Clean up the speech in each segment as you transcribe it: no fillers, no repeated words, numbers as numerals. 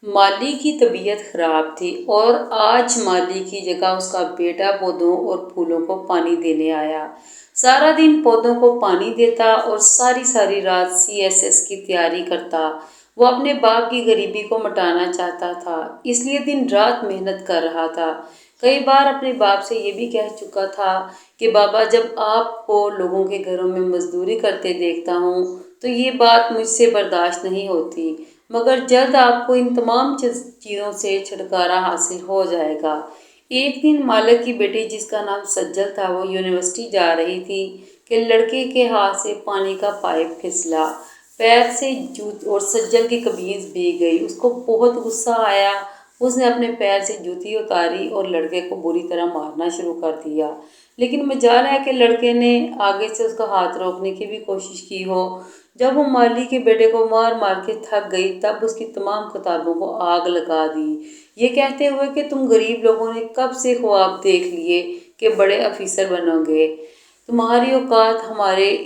مالی کی طبیعت خراب تھی اور آج مالی کی جگہ اس کا بیٹا پودوں اور پھولوں کو پانی دینے آیا۔ سارا دن پودوں کو پانی دیتا اور ساری ساری رات CSS کی تیاری کرتا۔ وہ اپنے باپ کی غریبی کو مٹانا چاہتا تھا، اس لیے دن رات محنت کر رہا تھا۔ کئی بار اپنے باپ سے یہ بھی کہہ چکا تھا کہ بابا، جب آپ کو لوگوں کے گھروں میں مزدوری کرتے دیکھتا ہوں تو یہ بات مجھ سے برداشت نہیں ہوتی، مگر جلد آپ کو ان تمام چیزوں سے چھٹکارا حاصل ہو جائے گا۔ ایک دن مالک کی بیٹی، جس کا نام سجل تھا، وہ یونیورسٹی جا رہی تھی کہ لڑکے کے ہاتھ سے پانی کا پائپ پھسلا، پیر سے اور سجل کی قمیض بھیگ گئی۔ اس کو بہت غصہ آیا۔ اس نے اپنے پیر سے جوتی اتاری اور لڑکے کو بری طرح مارنا شروع کر دیا، لیکن مجال ہے کہ لڑکے نے آگے سے اس کا ہاتھ روکنے کی بھی کوشش کی ہو۔ جب وہ مالی کے بیٹے کو مار مار کے تھک گئی، تب اس کی تمام کتابوں کو آگ لگا دی، یہ کہتے ہوئے کہ تم غریب لوگوں نے کب سے خواب دیکھ لیے کہ بڑے افیسر بنو گے، تمہاری اوقات ہمارے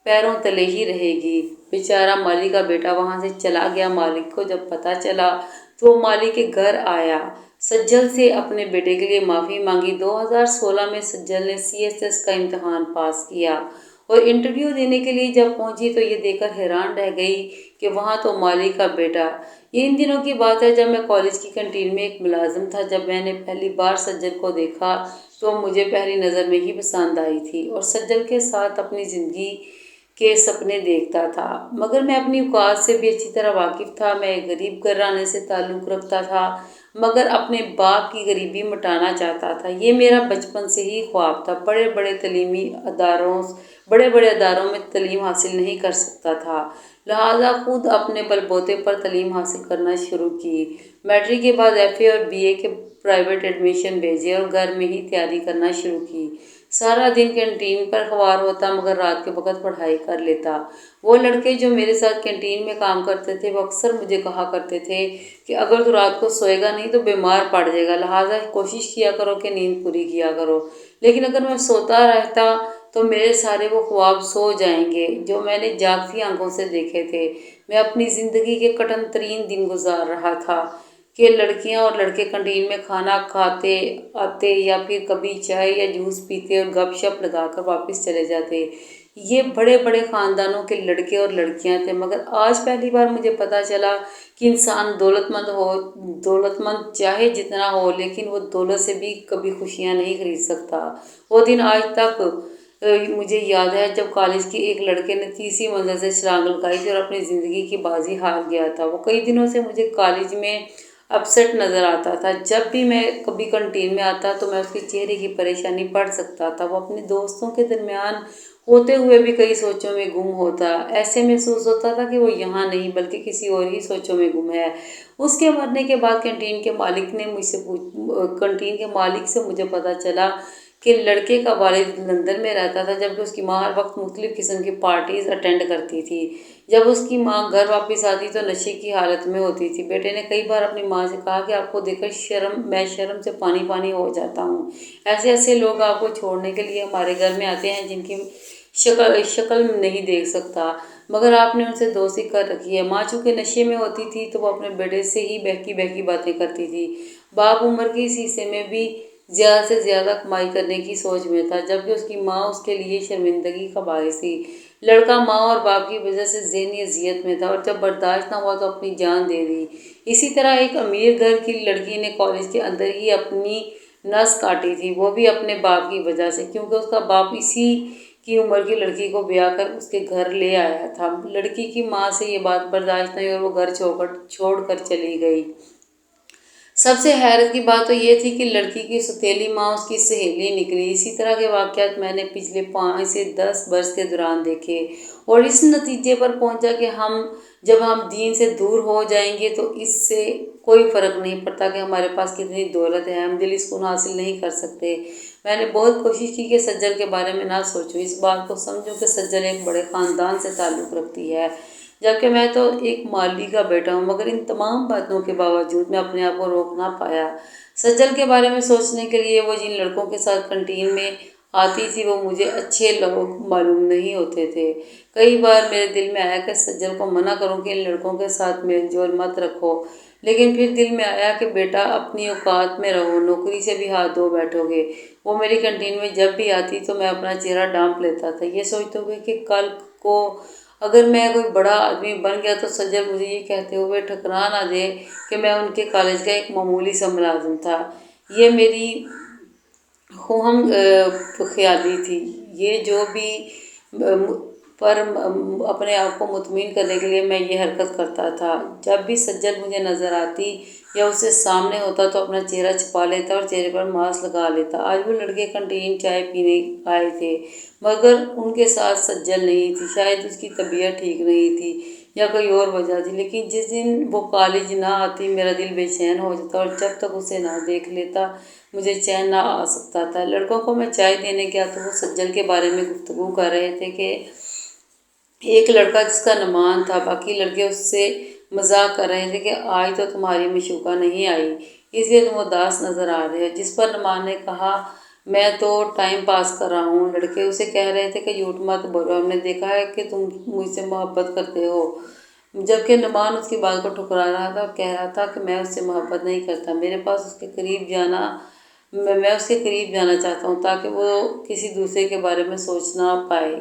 پیروں تلے ہی رہے گی۔ بیچارہ مالی کا بیٹا وہاں سے چلا گیا۔ مالک کو جب پتہ چلا تو وہ مالی کے گھر آیا، سجل سے اپنے بیٹے کے لیے معافی مانگی۔ 2016 میں سجل نے CSS کا امتحان پاس کیا اور انٹرویو دینے کے لیے جب پہنچی تو یہ دیکھ کر حیران رہ گئی کہ وہاں تو مالی کا بیٹا۔ یہ ان دنوں کی بات ہے جب میں کالج کی کینٹین میں ایک ملازم تھا۔ جب میں نے پہلی بار سجل کو دیکھا تو مجھے پہلی نظر میں ہی پسند آئی تھی اور سجل کے ساتھ اپنی زندگی کے سپنے دیکھتا تھا، مگر میں اپنی اوقات سے بھی اچھی طرح واقف تھا۔ میں ایک غریب گھرانے سے تعلق رکھتا تھا، مگر اپنے باپ کی غریبی مٹانا چاہتا تھا۔ یہ میرا بچپن سے ہی خواب تھا۔ بڑے بڑے اداروں میں تعلیم حاصل نہیں کر سکتا تھا، لہٰذا خود اپنے بل بوتے پر تعلیم حاصل کرنا شروع کی۔ میٹرک کے بعد FA اور BA کے پرائیویٹ ایڈمیشن بھیجے اور گھر میں ہی تیاری کرنا شروع کی۔ سارا دن کینٹین پر خوار ہوتا مگر رات کے وقت پڑھائی کر لیتا۔ وہ لڑکے جو میرے ساتھ کینٹین میں کام کرتے تھے وہ اکثر مجھے کہا کرتے تھے کہ اگر تو رات کو سوئے گا نہیں تو بیمار پڑ جائے گا، لہٰذا کوشش کیا کرو کہ نیند پوری کیا کرو۔ لیکن اگر میں سوتا رہتا تو میرے سارے وہ خواب سو جائیں گے جو میں نے جاگتی آنکھوں سے دیکھے تھے۔ میں اپنی زندگی کے کٹھن ترین دن گزار رہا تھا کہ لڑکیاں اور لڑکے کینٹین میں کھانا کھاتے آتے یا پھر کبھی چائے یا جوس پیتے اور گپ شپ لگا کر واپس چلے جاتے۔ یہ بڑے بڑے خاندانوں کے لڑکے اور لڑکیاں تھے، مگر آج پہلی بار مجھے پتہ چلا کہ انسان دولت مند چاہے جتنا ہو، لیکن وہ دولت سے بھی کبھی خوشیاں نہیں خرید سکتا۔ وہ دن آج تک مجھے یاد ہے جب کالج کے ایک لڑکے نے 30ویں منزل سے چھلانگ لگائی تھی اور اپنی زندگی کی بازی ہار گیا تھا۔ وہ کئی دنوں سے مجھے کالج میں اپسیٹ نظر آتا تھا۔ جب بھی میں کبھی کینٹین میں آتا تو میں اس کے چہرے کی پریشانی پڑھ سکتا تھا۔ وہ اپنے دوستوں کے درمیان ہوتے ہوئے بھی کئی سوچوں میں گم ہوتا۔ ایسے محسوس ہوتا تھا کہ وہ یہاں نہیں بلکہ کسی اور ہی سوچوں میں گم ہے۔ اس کے مرنے کے بعد کینٹین کے مالک سے مجھے پتہ چلا کہ لڑکے کا والد لندن میں رہتا تھا، جبکہ اس کی ماں ہر وقت مختلف قسم کی پارٹیز اٹینڈ کرتی تھی۔ جب اس کی ماں گھر واپس آتی تو نشے کی حالت میں ہوتی تھی۔ بیٹے نے کئی بار اپنی ماں سے کہا کہ آپ کو دیکھ کر میں شرم سے پانی پانی ہو جاتا ہوں۔ ایسے لوگ آپ کو چھوڑنے کے لیے ہمارے گھر میں آتے ہیں جن کی شکل نہیں دیکھ سکتا، مگر آپ نے ان سے دوستی کر رکھی ہے۔ ماں چونکہ نشے میں ہوتی تھی تو وہ اپنے بیٹے سے ہی بہکی بہکی باتیں کرتی تھی۔ باپ عمر کے اس حصے میں بھی زیادہ سے زیادہ کمائی کرنے کی سوچ میں تھا، جبکہ اس کی ماں اس کے لیے شرمندگی کا باعث تھی۔ لڑکا ماں اور باپ کی وجہ سے ذہنی اذیت میں تھا اور جب برداشت نہ ہوا تو اپنی جان دے دی۔ اسی طرح ایک امیر گھر کی لڑکی نے کالج کے اندر ہی اپنی نس کاٹی تھی، وہ بھی اپنے باپ کی وجہ سے، کیونکہ اس کا باپ اسی کی عمر کی لڑکی کو بیاہ کر اس کے گھر لے آیا تھا۔ لڑکی کی ماں سے یہ بات برداشت نہیں اور وہ گھر چھوڑ کر چلی گئی۔ سب سے حیرت کی بات تو یہ تھی کہ لڑکی کی سوتیلی ماں اس کی سہیلی نکلی۔ اسی طرح کے واقعات میں نے پچھلے 5 سے 10 برس کے دوران دیکھے اور اس نتیجے پر پہنچا کہ جب ہم دین سے دور ہو جائیں گے تو اس سے کوئی فرق نہیں پڑتا کہ ہمارے پاس کتنی دولت ہے، ہم دلی سکون حاصل نہیں کر سکتے۔ میں نے بہت کوشش کی کہ سجل کے بارے میں نہ سوچوں، اس بات کو سمجھوں کہ سجل ایک بڑے خاندان سے تعلق رکھتی ہے، جبکہ میں تو ایک مالی کا بیٹا ہوں، مگر ان تمام باتوں کے باوجود میں اپنے آپ کو روک نہ پایا۔ سجل کے بارے میں سوچنے کے لیے وہ جن لڑکوں کے ساتھ کینٹین میں آتی تھی وہ مجھے اچھے لوگ معلوم نہیں ہوتے تھے۔ کئی بار میرے دل میں آیا کہ سجل کو منع کروں کہ ان لڑکوں کے ساتھ میل جول مت رکھو، لیکن پھر دل میں آیا کہ بیٹا اپنی اوقات میں رہو، نوکری سے بھی ہاتھ دھو بیٹھو گے۔ وہ میری کینٹین میں جب بھی آتی تو میں اپنا چہرہ ڈھانپ لیتا تھا، یہ سوچتے ہوئے کہ کل کو اگر میں کوئی بڑا آدمی بن گیا تو سجل مجھے یہ کہتے ہوئے ٹھکرا نہ دے کہ میں ان کے کالج کا ایک معمولی سا ملازم تھا۔ یہ میری خوہم خیالی تھی، یہ جو بھی پر اپنے آپ کو مطمئن کرنے کے لیے میں یہ حرکت کرتا تھا۔ جب بھی سجل مجھے نظر آتی یا اس سے سامنے ہوتا تو اپنا چہرہ چھپا لیتا اور چہرے پر ماسک لگا لیتا۔ آج وہ لڑکے کینٹین چائے پینے آئے تھے، مگر ان کے ساتھ سجل نہیں تھی۔ شاید اس کی طبیعت ٹھیک نہیں تھی یا کوئی اور وجہ تھی، لیکن جس دن وہ کالج نہ آتی میرا دل بے چین ہو جاتا اور جب تک اسے نہ دیکھ لیتا مجھے چین نہ آ سکتا تھا۔ لڑکوں کو میں چائے دینے گیا تو وہ سجل کے بارے میں گفتگو کر رہے تھے کہ ایک لڑکا جس کا نعمان تھا، باقی لڑکے اس سے مذاق کر رہے تھے کہ آج تو تمہاری معشوقہ نہیں آئی، اس لیے تم اداس نظر آ رہے ہو۔ جس پر نعمان نے کہا میں تو ٹائم پاس کر رہا ہوں۔ لڑکے اسے کہہ رہے تھے کہ جھوٹ مت بولو، ہم نے دیکھا ہے کہ تم مجھ سے محبت کرتے ہو، جبکہ نعمان اس کی بات کو ٹھکرا رہا تھا اور کہہ رہا تھا کہ میں اس سے محبت نہیں کرتا، میں اس کے قریب جانا چاہتا ہوں تاکہ وہ کسی دوسرے کے بارے میں سوچ نہ پائے،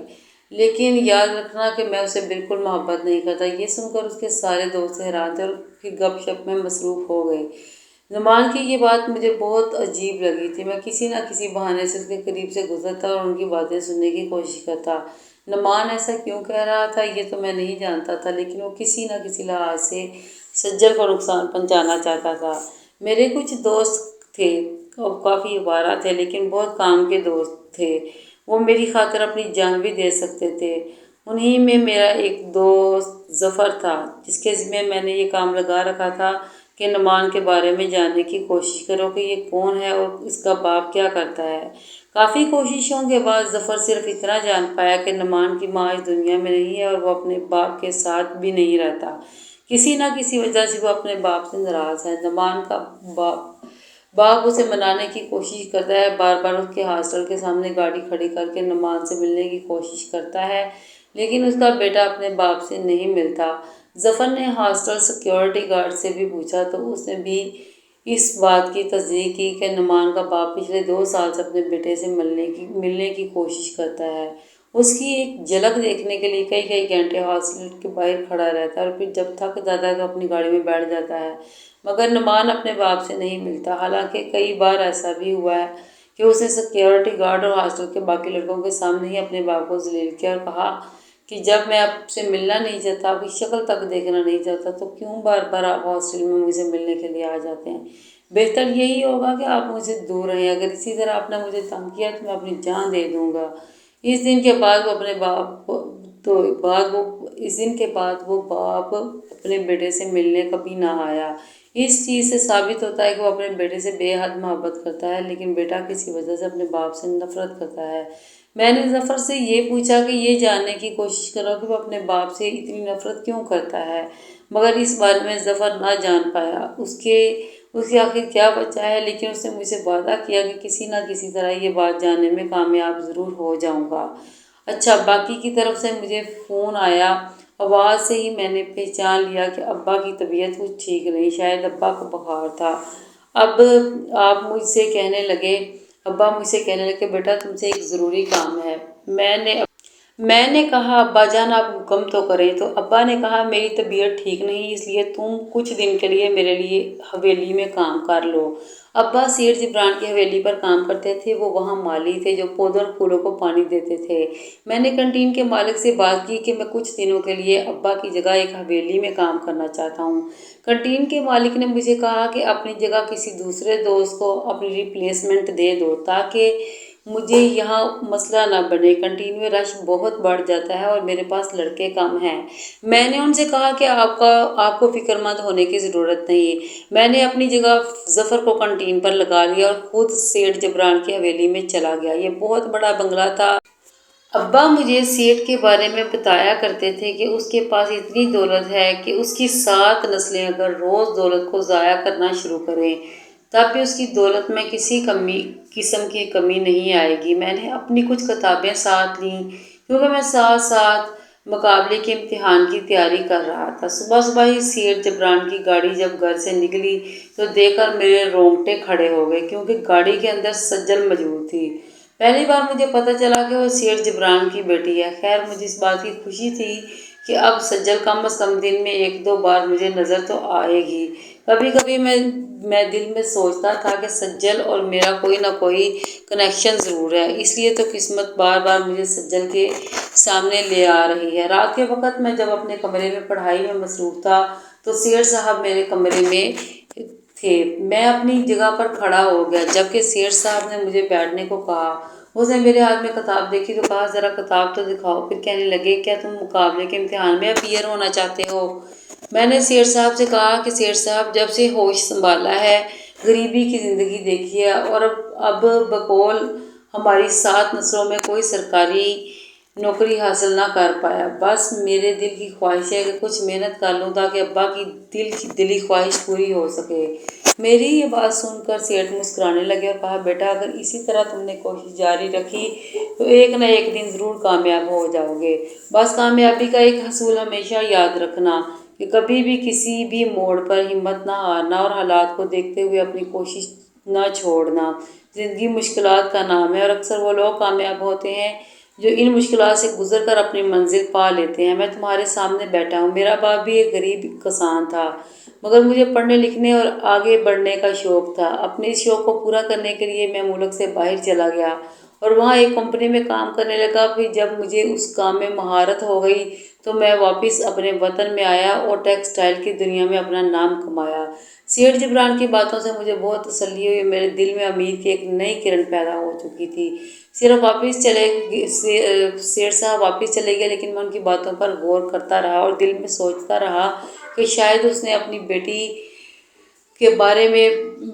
لیکن یاد رکھنا کہ میں اسے بالکل محبت نہیں کرتا۔ یہ سن کر اس کے سارے دوست حیران تھے اور پھر گپ شپ میں مصروف ہو گئے۔ نعمان کی یہ بات مجھے بہت عجیب لگی تھی۔ میں کسی نہ کسی بہانے سے اس کے قریب سے گزرتا اور ان کی باتیں سننے کی کوشش کرتا۔ نعمان ایسا کیوں کہہ رہا تھا یہ تو میں نہیں جانتا تھا، لیکن وہ کسی نہ کسی لحاظ سے سجل کو نقصان پہنچانا چاہتا تھا۔ میرے کچھ دوست تھے اور کافی آوارہ تھے، لیکن بہت کام کے دوست تھے، وہ میری خاطر اپنی جان بھی دے سکتے تھے۔ انہی میں میرا ایک دوست ظفر تھا، جس کے ذمہ میں نے یہ کام لگا رکھا تھا کہ نعمان کے بارے میں جاننے کی کوشش کرو کہ یہ کون ہے اور اس کا باپ کیا کرتا ہے۔ کافی کوششوں کے بعد ظفر صرف اتنا جان پایا کہ نعمان کی ماں اس دنیا میں نہیں ہے اور وہ اپنے باپ کے ساتھ بھی نہیں رہتا، کسی نہ کسی وجہ سے وہ اپنے باپ سے ناراض ہے۔ نعمان کا باپ اسے منانے کی کوشش کرتا ہے، بار بار اس کے ہاسٹل کے سامنے گاڑی کھڑی کر کے نعمان سے ملنے کی کوشش کرتا ہے، لیکن اس کا بیٹا اپنے باپ سے نہیں ملتا۔ ظفر نے ہاسٹل سیکیورٹی گارڈ سے بھی پوچھا تو اس نے بھی اس بات کی تصدیق کی کہ نعمان کا باپ پچھلے 2 سال سے اپنے بیٹے سے ملنے کی کوشش کرتا ہے۔ اس کی ایک جھلک دیکھنے کے لیے کئی گھنٹے ہاسٹل کے باہر کھڑا رہتا ہے اور پھر جب تھک جاتا ہے تو اپنی گاڑی میں بیٹھ جاتا ہے، مگر نعمان اپنے باپ سے نہیں ملتا۔ حالانکہ کئی بار ایسا بھی ہوا ہے کہ اس نے سیکیورٹی گارڈ اور ہاسٹل کے باقی لڑکوں کے سامنے ہی اپنے باپ کو ذلیل کیا اور کہا کہ جب میں آپ سے ملنا نہیں چاہتا، آپ کی شکل تک دیکھنا نہیں چاہتا تو کیوں بار بار آپ ہاسٹل میں مجھ سے ملنے کے لیے آ جاتے ہیں؟ بہتر یہی ہوگا کہ آپ مجھ سے دور رہیں، اگر اسی طرح آپ نے مجھے تنگ کیا تو میں اپنی جان دے دوں گا۔ اس دن کے بعد وہ باپ اپنے بیٹے سے ملنے کبھی نہ آیا۔ اس چیز سے ثابت ہوتا ہے کہ وہ اپنے بیٹے سے بے حد محبت کرتا ہے، لیکن بیٹا کسی وجہ سے اپنے باپ سے نفرت کرتا ہے۔ میں نے ظفر سے یہ پوچھا کہ یہ جاننے کی کوشش کرو کہ وہ اپنے باپ سے اتنی نفرت کیوں کرتا ہے، مگر اس بارے میں ظفر نہ جان پایا اس کی آخر کیا وجہ ہے، لیکن اس نے مجھ سے وعدہ کیا کہ کسی نہ کسی طرح یہ بات جاننے میں کامیاب ضرور ہو جاؤں گا۔ اچھا، باقی کی طرف سے مجھے فون آیا۔ آواز سے ہی میں نے پہچان لیا کہ ابا کی طبیعت کچھ ٹھیک نہیں، شاید ابا کو بخار تھا۔ ابا مجھ سے کہنے لگے بیٹا تم سے ایک ضروری کام ہے۔ میں نے کہا ابا جان آپ حکم تو کریں۔ تو ابا نے کہا میری طبیعت ٹھیک نہیں، اس لیے تم کچھ دن کے لیے میرے لیے حویلی میں کام کر لو۔ ابا سیٹھ جبران کی حویلی پر کام کرتے تھے، وہ وہاں مالی تھے جو پودوں اور پھولوں کو پانی دیتے تھے۔ میں نے کینٹین کے مالک سے بات کی کہ میں کچھ دنوں کے لیے ابا کی جگہ ایک حویلی میں کام کرنا چاہتا ہوں۔ کینٹین کے مالک نے مجھے کہا کہ اپنی جگہ کسی دوسرے دوست کو اپنی ریپلیسمنٹ دے دو تاکہ مجھے یہاں مسئلہ نہ بنے۔ کینٹین میں رش بہت بڑھ جاتا ہے اور میرے پاس لڑکے کم ہیں۔ میں نے ان سے کہا کہ آپ کو فکر مند ہونے کی ضرورت نہیں۔ میں نے اپنی جگہ ظفر کو کینٹین پر لگا لیا اور خود سیٹھ جبران کی حویلی میں چلا گیا۔ یہ بہت بڑا بنگلہ تھا۔ ابا مجھے سیٹھ کے بارے میں بتایا کرتے تھے کہ اس کے پاس اتنی دولت ہے کہ اس کی 7 نسلیں اگر روز دولت کو ضائع کرنا شروع کریں تب بھی اس کی دولت میں کسی قسم کی کمی نہیں آئے گی۔ میں نے اپنی کچھ کتابیں ساتھ لیں کیونکہ میں ساتھ ساتھ مقابلے کے امتحان کی تیاری کر رہا تھا۔ صبح صبح ہی سیٹھ جبران کی گاڑی جب گھر سے نکلی تو دیکھ کر میرے رونگٹے کھڑے ہو گئے، کیونکہ گاڑی کے اندر سجل موجود تھی۔ پہلی بار مجھے پتہ چلا کہ وہ سیٹھ جبران کی بیٹی ہے۔ خیر، مجھے اس بات کی خوشی تھی کہ اب سجل کم از کم دن میں ایک دو بار مجھے نظر تو آئے گی۔ کبھی کبھی میں دل میں سوچتا تھا کہ سجل اور میرا کوئی نہ کوئی کنیکشن ضرور ہے، اس لیے تو قسمت بار بار مجھے سجل کے سامنے لے آ رہی ہے۔ رات کے وقت میں جب اپنے کمرے میں پڑھائی میں مصروف تھا تو سیٹھ صاحب میرے کمرے میں تھے۔ میں اپنی جگہ پر کھڑا ہو گیا جبکہ سیٹھ صاحب نے مجھے بیٹھنے کو کہا۔ اس نے میرے ہاتھ میں کتاب دیکھی تو کہا، ذرا کتاب تو دکھاؤ۔ پھر کہنے لگے، کیا تم مقابلے کے امتحان میں اپیئر ہونا چاہتے ہو؟ میں نے سیٹھ صاحب سے کہا کہ سیٹھ صاحب، جب سے ہوش سنبھالا ہے غریبی کی زندگی دیکھی ہے اور اب بقول ہماری 7 نسلوں میں کوئی سرکاری نوکری حاصل نہ کر پایا، بس میرے دل کی خواہش ہے کہ کچھ محنت کر لوں تاکہ ابا کی دلی خواہش پوری ہو سکے۔ میری یہ بات سن کر سیٹھ مسکرانے لگے اور کہا، بیٹا، اگر اسی طرح تم نے کوشش جاری رکھی تو ایک نہ ایک دن ضرور کامیاب ہو جاؤ گے۔ بس کامیابی کا ایک حصول ہمیشہ یاد رکھنا کہ کبھی بھی کسی بھی موڑ پر ہمت نہ ہارنا اور حالات کو دیکھتے ہوئے اپنی کوشش نہ چھوڑنا۔ زندگی مشکلات کا نام ہے اور اکثر وہ لوگ کامیاب ہوتے ہیں جو ان مشکلات سے گزر کر اپنی منزل پا لیتے ہیں۔ میں تمہارے سامنے بیٹھا ہوں۔ میرا باپ بھی ایک غریب کسان تھا، مگر مجھے پڑھنے لکھنے اور آگے بڑھنے کا شوق تھا۔ اپنے اس شوق کو پورا کرنے کے لیے میں ملک سے باہر چلا گیا اور وہاں ایک کمپنی میں کام کرنے لگا۔ پھر جب مجھے اس کام میں مہارت ہو گئی تو میں واپس اپنے وطن میں آیا اور ٹیکسٹائل کی دنیا میں اپنا نام کمایا۔ سیٹھ جبران کی باتوں سے مجھے بہت تسلی ہوئی۔ میرے دل میں امید کی ایک نئی کرن پیدا ہو چکی تھی۔ سیٹھ صاحب واپس چلے گئے، لیکن میں ان کی باتوں پر غور کرتا رہا اور دل میں سوچتا رہا کہ شاید اس نے اپنی بیٹی کے بارے میں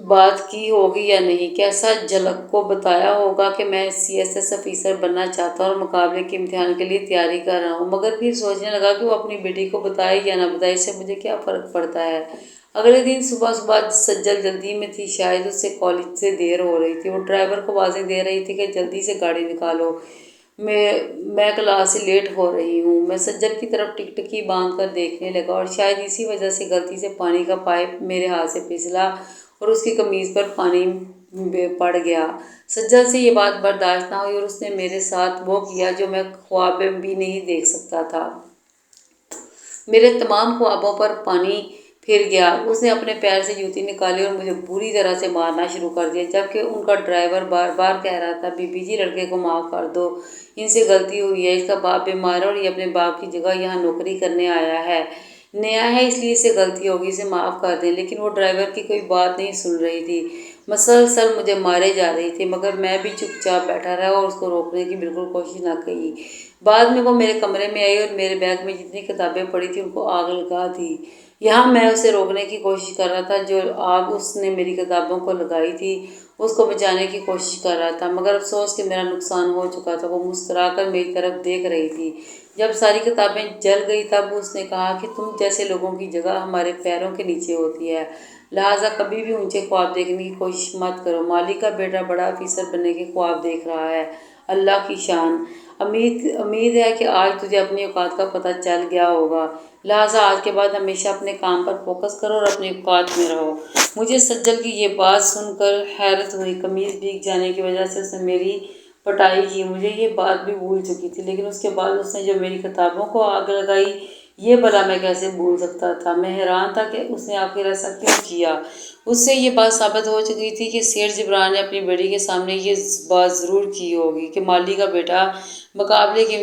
بات کی ہوگی یا نہیں۔ کیسا جھلک کو بتایا ہوگا کہ میں CSS افیسر بننا چاہتا ہوں اور مقابلے کے امتحان کے لیے تیاری کر رہا ہوں، مگر پھر سوچنے لگا کہ وہ اپنی بیٹی کو بتائے یا نہ بتائے، اس سے مجھے کیا فرق پڑتا ہے۔ اگلے دن صبح صبح سجل جلدی میں تھی، شاید اس سے کالج سے دیر ہو رہی تھی۔ وہ ڈرائیور کو آوازیں دے رہی تھی کہ جلدی سے گاڑی نکالو، میں کلاس سے لیٹ ہو رہی ہوں۔ میں سجل کی طرف ٹکٹکی باندھ کر دیکھنے لگا اور شاید اسی وجہ سے غلطی سے پانی کا پائپ میرے ہاتھ سے پھسلا اور اس کی قمیض پر پانی پڑ گیا۔ سجل سے یہ بات برداشت نہ ہوئی اور اس نے میرے ساتھ وہ کیا جو میں خواب میں بھی نہیں دیکھ سکتا تھا۔ میرے تمام خوابوں پر پانی پھر گیا۔ اس نے اپنے پیر سے جوتی نکالی اور مجھے بری طرح سے مارنا شروع کر دیا، جبکہ ان کا ڈرائیور بار بار کہہ رہا تھا، بی بی جی، لڑکے کو معاف کر دو، ان سے غلطی ہوئی ہے، اس کا باپ بیمار ہے اور یہ اپنے باپ کی جگہ یہاں نوکری کرنے آیا ہے، نیا ہے، اس لیے اس سے غلطی ہوگی، اسے معاف کر دیں۔ لیکن وہ ڈرائیور کی کوئی بات نہیں سن رہی تھی، مسلسل مجھے مارے جا رہی تھی، مگر میں بھی چپ چاپ بیٹھا رہا اور اس کو روکنے کی بالکل کوشش نہ کی۔ بعد میں وہ میرے کمرے میں آئی اور میرے بیگ میں جتنی کتابیں پڑی تھیں ان کو آگ لگا دی۔ یہاں میں اسے روکنے کی کوشش کر رہا تھا، جو آگ اس نے میری کتابوں کو لگائی تھی اس کو بچانے کی کوشش کر رہا تھا، مگر افسوس کہ میرا نقصان ہو چکا تھا۔ وہ مسکرا کر میری طرف دیکھ رہی تھی۔ جب ساری کتابیں جل گئی تب اس نے کہا کہ تم جیسے لوگوں کی جگہ ہمارے پیروں کے نیچے ہوتی ہے، لہٰذا کبھی بھی اونچے خواب دیکھنے کی کوشش مت کرو۔ مالک کا بیٹا بڑا افیسر بننے کے خواب دیکھ رہا ہے، اللہ کی شان۔ امید ہے کہ آج تجھے اپنی اوقات کا پتہ چل گیا ہوگا، لہٰذا آج کے بعد ہمیشہ اپنے کام پر فوکس کرو اور اپنی اوقات میں رہو۔ مجھے سجل کی یہ بات سن کر حیرت ہوئی۔ قمیض بھیگ جانے کی وجہ سے اس نے میری پٹائی کی، مجھے یہ بات بھی بھول چکی تھی، لیکن اس کے بعد اس نے جو میری کتابوں کو آگ لگائی یہ بھلا میں کیسے بھول سکتا تھا۔ میں حیران تھا کہ اس نے آخر ایسا کیوں کیا۔ اس سے یہ بات ثابت ہو چکی تھی کہ سیٹھ جبران نے اپنی بیٹی کے سامنے یہ بات ضرور کی ہوگی کہ مالی کا بیٹا مقابلے کے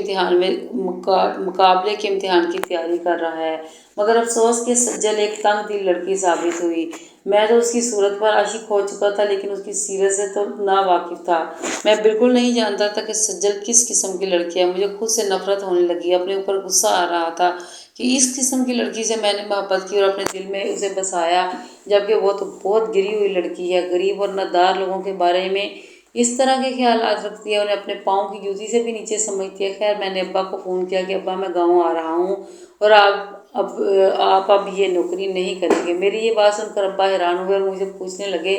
امتحان کی تیاری کر رہا ہے، مگر افسوس کہ سجل ایک تنگ دل لڑکی ثابت ہوئی۔ میں تو اس کی صورت پر عاشق ہو چکا تھا لیکن اس کی سیرت سے تو ناواقف تھا۔ میں بالکل نہیں جانتا تھا کہ سجل کس قسم کی لڑکی ہے۔ مجھے خود سے نفرت ہونے لگی، اپنے اوپر غصہ آ رہا تھا کہ اس قسم کی لڑکی سے میں نے محبت کی اور اپنے دل میں اسے بسایا، جبکہ وہ تو بہت گری ہوئی لڑکی ہے، غریب اور نادار لوگوں کے بارے میں اس طرح کے خیالات رکھتی ہے، انہیں اپنے پاؤں کی جوتی سے بھی نیچے سمجھتی ہے۔ خیر، میں نے ابا کو فون کیا کہ ابا، میں گاؤں آ رہا ہوں اور اب آپ اب یہ نوکری نہیں کریں گے۔ میری یہ بات سن کر ابا حیران ہوئے اور مجھے پوچھنے لگے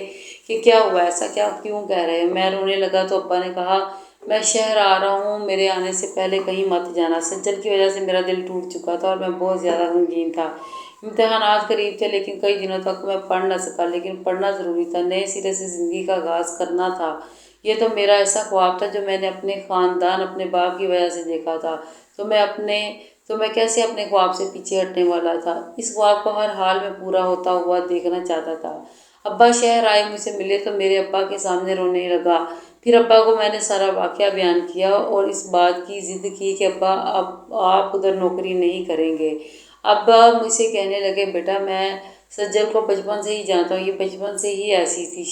کہ کیا ہوا، ایسا کیا کیوں کہہ رہے ہیں؟ میں رونے لگا تو ابا نے کہا میں شہر آ رہا ہوں، میرے آنے سے پہلے کہیں مت جانا۔ سجل کی وجہ سے میرا دل ٹوٹ چکا تھا اور میں بہت زیادہ غمگین تھا۔ امتحانات قریب تھے لیکن کئی دنوں تک میں پڑھ نہ سکا، لیکن پڑھنا ضروری تھا، نئے سرے سے زندگی کا آغاز کرنا تھا۔ یہ تو میرا ایسا خواب تھا جو میں نے اپنے خاندان، اپنے باپ کی وجہ سے دیکھا تھا، تو میں کیسے اپنے خواب سے پیچھے ہٹنے والا تھا؟ اس خواب کو ہر حال میں پورا ہوتا ہوا دیکھنا چاہتا تھا۔ ابا شہر آئے، مجھ سے ملے تو میرے ابا کے سامنے رونے لگا۔ پھر ابا کو میں نے سارا واقعہ بیان کیا اور اس بات کی ضد کی کہ ابا اب آپ ادھر نوکری نہیں کریں گے۔ ابا مجھ سے کہنے لگے بیٹا میں سجل کو بچپن سے ہی جانتا ہوں، یہ بچپن سے ہی ایسی تھی،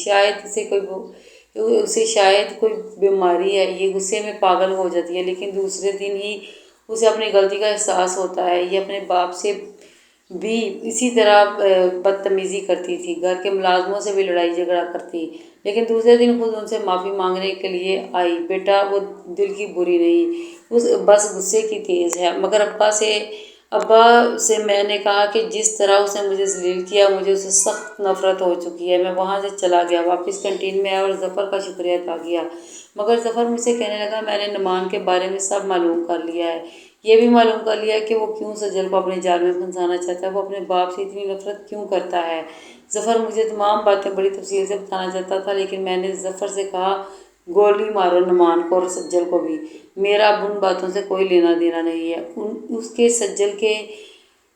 اسے شاید کوئی بیماری ہے، یہ غصے میں پاگل ہو جاتی ہے لیکن دوسرے دن ہی اسے اپنی غلطی کا احساس ہوتا ہے۔ یہ اپنے باپ سے بھی اسی طرح بدتمیزی کرتی تھی، گھر کے ملازموں سے بھی لڑائی جھگڑا کرتی، لیکن دوسرے دن خود ان سے معافی مانگنے کے لیے آئی۔ بیٹا وہ دل کی بری نہیں، بس غصے کی تیز ہے۔ مگر ابا سے میں نے کہا کہ جس طرح اس نے مجھے ذلیل کیا، مجھے اسے سخت نفرت ہو چکی ہے۔ میں وہاں سے چلا گیا، واپس کینٹین میں آیا اور ظفر کا شکریہ ادا کیا، مگر ظفر مجھ سے کہنے لگا میں نے نعمان کے بارے میں سب معلوم کر لیا ہے، یہ بھی معلوم کر لیا ہے کہ وہ کیوں سجل کو اپنے جال میں پھنسانا چاہتا ہے، وہ اپنے باپ سے اتنی نفرت کیوں کرتا ہے۔ ظفر مجھے تمام باتیں بڑی تفصیل سے بتانا چاہتا تھا، لیکن میں نے ظفر سے کہا گولی مارو نعمان کو اور سجل کو بھی، میرا اب ان باتوں سے کوئی لینا دینا نہیں ہے، اس کے سجل کے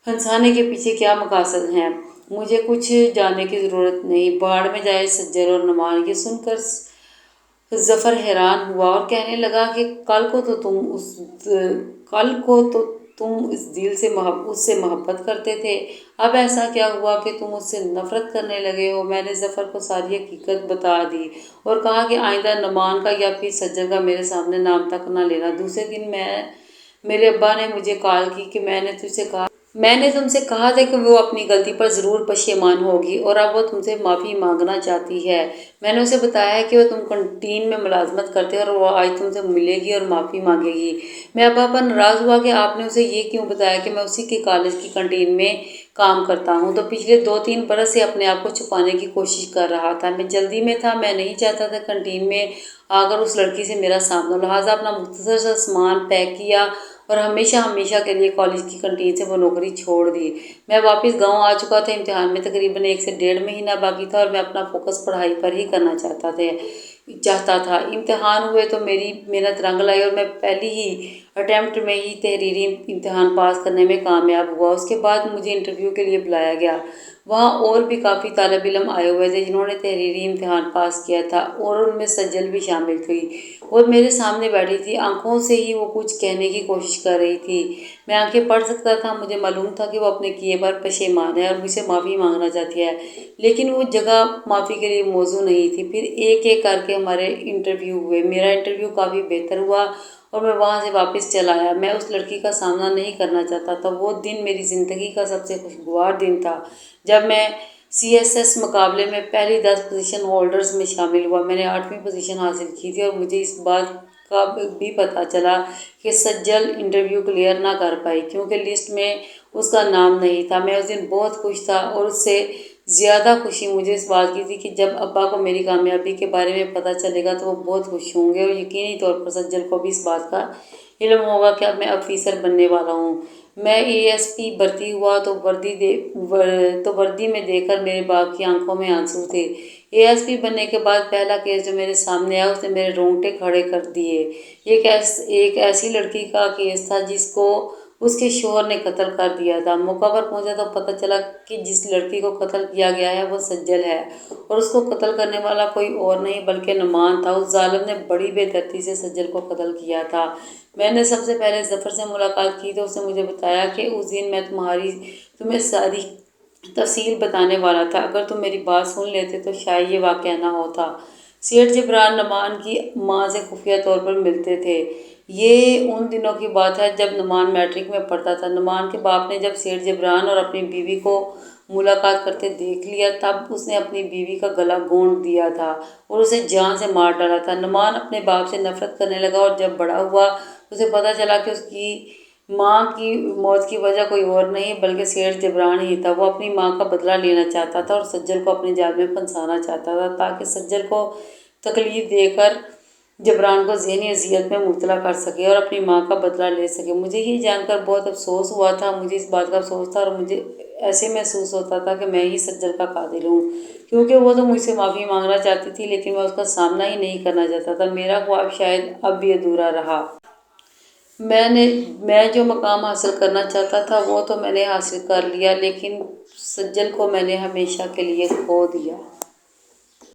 پھنسانے کے پیچھے کیا مقاصد ہیں مجھے کچھ جاننے کی ضرورت نہیں، باڑ میں جائے سجل اور نعمان۔ یہ سن کر ظفر حیران ہوا اور کہنے لگا کہ کل کو تو تم اس سے محبت کرتے تھے، اب ایسا کیا ہوا کہ تم اس سے نفرت کرنے لگے ہو؟ میں نے ظفر کو ساری حقیقت بتا دی اور کہا کہ آئندہ نعمان کا یا پھر سجل کا میرے سامنے نام تک نہ لینا۔ دوسرے دن میرے ابا نے مجھے کال کی کہ میں نے تم سے کہا تھا کہ وہ اپنی غلطی پر ضرور پشیمان ہوگی اور اب وہ تم سے معافی مانگنا چاہتی ہے۔ میں نے اسے بتایا کہ وہ تم کینٹین میں ملازمت کرتے اور وہ آج تم سے ملے گی اور معافی مانگے گی۔ میں ابا پر ناراض ہوا کہ آپ نے اسے یہ کیوں بتایا کہ میں اسی کے کالج کی کینٹین میں کام کرتا ہوں، تو پچھلے 2-3 برس سے اپنے آپ کو چھپانے کی کوشش کر رہا تھا۔ میں جلدی میں تھا، میں نہیں چاہتا تھا کینٹین میں آ کر اس لڑکی سے میرا سامنا ہو، لہٰذا اپنا مختصر سا سامان پیک کیا اور ہمیشہ کے لیے کالج کی کینٹین سے وہ نوکری چھوڑ دی۔ میں واپس گاؤں آ چکا تھا، امتحان میں تقریباً 1 سے 1.5 مہینہ باقی تھا اور میں اپنا فوکس پڑھائی پر ہی کرنا چاہتا تھا۔ امتحان ہوئے تو میری محنت رنگ لائی اور میں پہلی ہی اٹیمپٹ میں ہی تحریری امتحان پاس کرنے میں کامیاب ہوا۔ اس کے بعد مجھے انٹرویو کے لیے بلایا گیا۔ وہاں اور بھی کافی طالب علم آئے ہوئے تھے جنہوں نے تحریری امتحان پاس کیا تھا اور ان میں سجل بھی شامل تھی۔ وہ میرے سامنے بیٹھی تھی، آنکھوں سے ہی وہ کچھ کہنے کی کوشش کر رہی تھی۔ میں آنکھیں پڑھ سکتا تھا، مجھے معلوم تھا کہ وہ اپنے کیے پر پشیمان ہے اور مجھ سے معافی مانگنا چاہتی ہے، لیکن وہ جگہ معافی کے لیے موزوں نہیں تھی۔ پھر ایک ایک کر کے ہمارے انٹرویو ہوئے، میرا انٹرویو کافی بہتر ہوا اور میں وہاں سے واپس چلا آیا۔ میں اس لڑکی کا سامنا نہیں کرنا چاہتا تھا۔ وہ دن میری زندگی کا سب سے خوشگوار دن تھا جب میں CSS مقابلے میں پہلی 10 پوزیشن ہولڈرز میں شامل ہوا۔ میں نے 8ویں پوزیشن حاصل کی تھی اور مجھے اس بات کا بھی پتہ چلا کہ سجل انٹرویو کلیئر نہ کر پائی کیونکہ لسٹ میں اس کا نام نہیں تھا۔ میں اس دن بہت خوش تھا اور اس سے زیادہ خوشی مجھے اس بات کی تھی کہ جب ابا کو میری کامیابی کے بارے میں پتہ چلے گا تو وہ بہت خوش ہوں گے اور یقینی طور پر سجل کو بھی اس بات کا علم ہوگا کہ اب میں آفیسر بننے والا ہوں۔ میں ASP بھرتی ہوا تو وردی میں دیکھ کر میرے باپ کی آنکھوں میں آنسو تھے۔ ASP بننے کے بعد پہلا کیس جو میرے سامنے آیا اس نے میرے رونگٹے کھڑے کر دیے۔ ایک ایسی لڑکی کا کیس تھا جس کو اس کے شوہر نے قتل کر دیا تھا۔ موقع پر پہنچا تو پتہ چلا کہ جس لڑکی کو قتل کیا گیا ہے وہ سجل ہے اور اس کو قتل کرنے والا کوئی اور نہیں بلکہ نعمان تھا۔ اس ظالم نے بڑی بے دردی سے سجل کو قتل کیا تھا۔ میں نے سب سے پہلے ظفر سے ملاقات کی تو اس نے مجھے بتایا کہ اس دن میں تمہیں ساری تفصیل بتانے والا تھا، اگر تم میری بات سن لیتے تو شاید یہ واقعہ نہ ہوتا۔ سیٹھ جبران نعمان کی ماں سے خفیہ طور پر ملتے تھے۔ یہ ان دنوں کی بات ہے جب نعمان میٹرک میں پڑھتا تھا۔ نعمان کے باپ نے جب سیٹھ جبران اور اپنی بیوی کو ملاقات کرتے دیکھ لیا تب اس نے اپنی بیوی کا گلا گھونٹ دیا تھا اور اسے جان سے مار ڈالا تھا۔ نعمان اپنے باپ سے نفرت کرنے لگا اور جب بڑا ہوا اسے پتہ چلا کہ اس کی ماں کی موت کی وجہ کوئی اور نہیں بلکہ سیٹھ جبران ہی تھا۔ وہ اپنی ماں کا بدلہ لینا چاہتا تھا اور سجل کو اپنے جال میں پھنسانا چاہتا تھا تاکہ سجل کو تکلیف دے کر جبران کو ذہنی اذیت میں مبتلا کر سکے اور اپنی ماں کا بدلہ لے سکے۔ مجھے یہ جان کر بہت افسوس ہوا تھا، مجھے اس بات کا افسوس تھا اور مجھے ایسے محسوس ہوتا تھا کہ میں ہی سجل کا قاتل ہوں، کیونکہ وہ تو مجھ سے معافی مانگنا چاہتی تھی لیکن میں اس کا سامنا ہی نہیں کرنا چاہتا تھا۔ میرا خواب شاید اب بھی ادھورا رہا۔ میں جو مقام حاصل کرنا چاہتا تھا وہ تو میں نے حاصل کر لیا، لیکن سجل کو میں نے ہمیشہ کے لیے کھو دیا۔